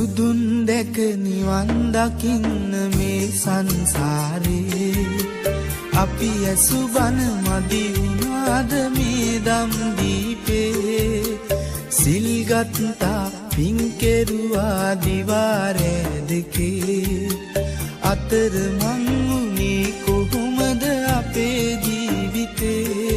බුදුන් දැක නිවන් දකින්න මේ සංසාරේ අපි ඇසු බණ මදි වුණාද මේ දම් දීපේ සිල්ගත්තා පින් කෙරුවා දිවාරේ දෙකේ අතර මං වුණේ කොහොමද අපේ ජීවිතේ